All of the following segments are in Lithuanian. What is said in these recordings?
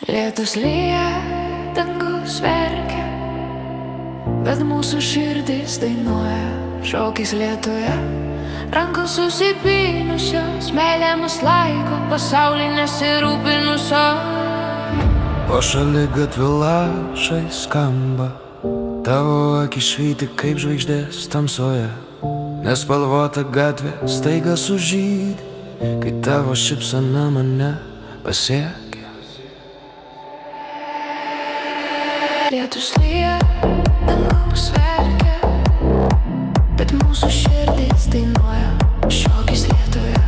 Lietus lyja, dangus verkia, bet mūsų širdys dainuoja. Šokis lietuje, rankos susipynusios, meilė mus laiko, pasaulį nesirūpinusios. Po šaligatvio lašai skamba, tavo akis švyti kaip žvaigždės tamsoje. Nespalvota gatvė staiga sužydi, kai tavo šypsena mane pasiekia. Lietus lyja, dangus verkia, bet mūsų širdys dainuoja. Šokis lietuje,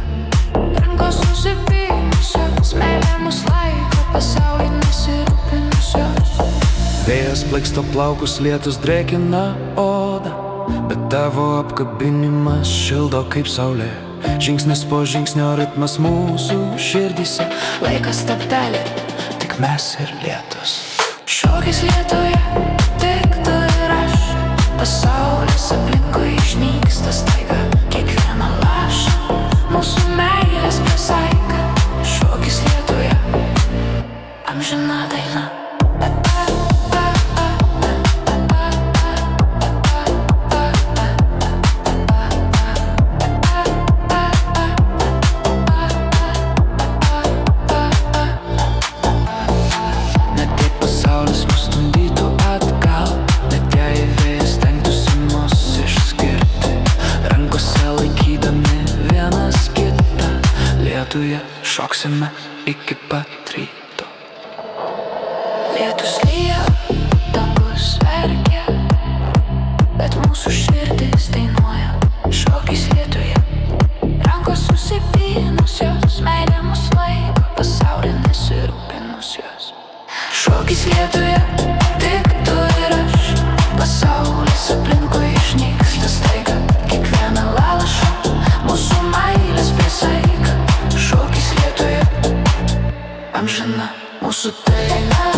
rankos susipynusios, meilė mus laiko, pasaulį nesirūpinusios. Vėjas plaiksto plaukus, lietus drėkina odą, bet tavo apkabinimas šildo kaip saulė. Žingsnis po žingsnio ritmas mūsų širdyse. Laikas stabteli, tik mes ir lietus. šokis lietuje, tik tu ir aš. Pasaulis aplinkui išnyksta staiga, kiekvieną lašą mūsų meilės priesaika. Šokis lietuje, amžina daina. Lietuje šoksime iki pat ryto. Lietus lyja, dangus verkia, bet mūsų širdis dainuoja. Šokis lietuje, rankos susipynusios, meilė mus laiko, pasaulį nesirūpinusios. Šokis lietuje, tik tu ir aš. Pasaulis aplinkui išnyksta staiga, kiekvieną lašą mūsų meilės priesaika. Šokis lietuje, amžina mūsų daina.